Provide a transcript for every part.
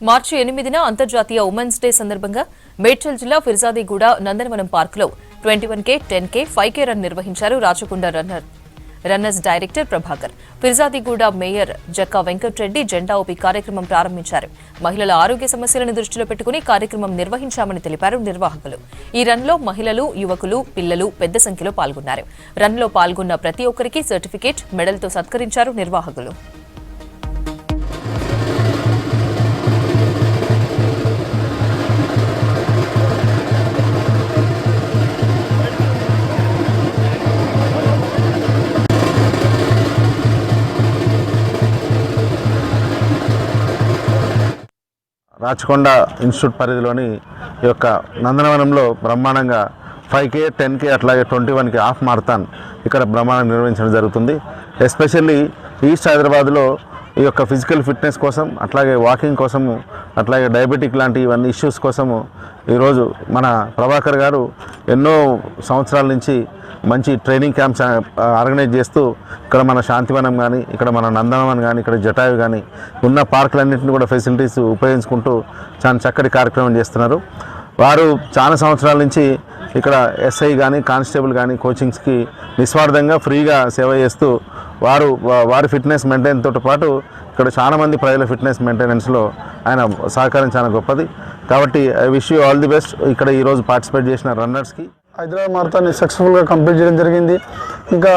మార్చి 8న అంతర్జాతీయ women's day సందర్భంగా మేడ్చల్ జిల్లా ఫిర్జాదిగూడ నందనవనం పార్కులో 21K, 10K, 5K రన్ నిర్వహించారు Rachakonda runners director Prabhakar. Peerzadiguda mayor Jakka Venkatreddy జెండా ఊపి కార్యక్రమం ప్రారంభించారు. మహిళల ఆరోగ్య సమస్యలను దృష్టిలో పెట్టుకుని కార్యక్రమం నిర్వహించామని తెలిపారు నిర్వాహకులు. ఈ రన్లో మహిళలు, యువకులు, పిల్లలు పెద్ద సంఖ్యలో పాల్గొన్నారు. రన్లో పాల్గొన్న ప్రతి ఒక్కరికి సర్టిఫికేట్, మెడల్తో సత్కరించారు నిర్వాహకులు. రాచకొండ ఇన్స్టిట్యూట్ పరిధిలోని ఈ యొక్క నందనవనంలో బ్రహ్మాండంగా 5K, 10K అట్లాగే 21K హాఫ్ మారథాన్ ఇక్కడ బ్రహ్మాండంగా నిర్వహించడం జరుగుతుంది. ఎస్పెషల్లీ ఈస్ట్ హైదరాబాద్లో ఈ యొక్క ఫిజికల్ ఫిట్నెస్ కోసం, అట్లాగే వాకింగ్ కోసము, అట్లాగే డయాబెటిక్ లాంటి ఇవన్నీ ఇష్యూస్ కోసము ఈరోజు మన ప్రభాకర్ గారు ఎన్నో సంవత్సరాల నుంచి మంచి ట్రైనింగ్ క్యాంప్స్ ఆర్గనైజ్ చేస్తూ ఇక్కడ మన శాంతివనం కానీ, ఇక్కడ మన నందనవనం కానీ, ఇక్కడ జటాయు కానీ ఉన్న పార్కులన్నింటినీ కూడా ఫెసిలిటీస్ ఉపయోగించుకుంటూ చాలా చక్కటి కార్యక్రమం చేస్తున్నారు. వారు చాలా సంవత్సరాల నుంచి ఇక్కడ ఎస్ఐ కానీ, కానిస్టేబుల్ కానీ కోచింగ్స్కి నిస్వార్థంగా ఫ్రీగా సేవ చేస్తూ వారి ఫిట్నెస్ మెయింటైన్తో పాటు ఇక్కడ చాలామంది ప్రజల ఫిట్నెస్ మెయింటెనెన్స్లో ఆయన సహకారం చాలా గొప్పది. కాబట్టి I wish you all the best. ఇక్కడ ఈరోజు పార్టిసిపేట్ చేసిన రన్నర్స్కి. హైదరాబాద్ మారథాన్ని సక్సెస్ఫుల్గా కంప్లీట్ చేయడం జరిగింది. ఇంకా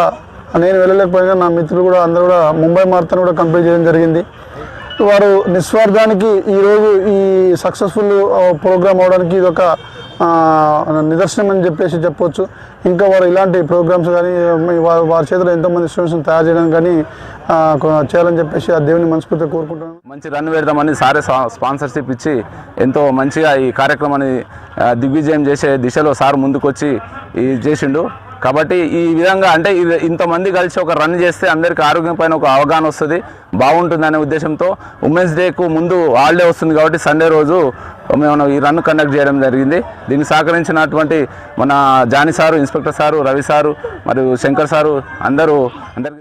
నేను వెళ్ళలేకపోయినా నా మిత్రులు కూడా అందరూ కూడా ముంబై మారథాన్ కూడా కంప్లీట్ చేయడం జరిగింది. వారు నిస్వార్థానికి ఈరోజు ఈ సక్సెస్ఫుల్ ప్రోగ్రామ్ అవడానికి ఇది ఒక నిదర్శనం అని చెప్పొచ్చు. ఇంకా వారు ఇలాంటి ప్రోగ్రామ్స్ కానీ వారి చేతిలో ఎంతోమంది స్టూడెంట్స్ని తయారు చేయడానికి కానీ చేయాలని చెప్పేసి ఆ దేవుని మనస్ఫూర్తిగా కోరుకుంటున్నాను. మంచి రన్ పెడదామని సారే స్పాన్సర్షిప్ ఇచ్చి ఎంతో మంచిగా ఈ కార్యక్రమాన్ని దిగ్విజయం చేసే దిశలో సార్ ముందుకొచ్చి చేసిండు. కాబట్టి ఈ విధంగా అంటే ఇంతమంది కలిసి ఒక రన్ చేస్తే అందరికీ ఆరోగ్యం పైన ఒక అవగాహన వస్తుంది, బాగుంటుందనే ఉద్దేశంతో ఉమెన్స్ డేకు ముందు హాలిడే వస్తుంది కాబట్టి సండే రోజు మేము ఈ రన్ కండక్ట్ చేయడం జరిగింది. దీన్ని సహకరించినటువంటి మన Jani sir, inspector sir, Ravi sir మరియు శంకర్ సారు అందరికీ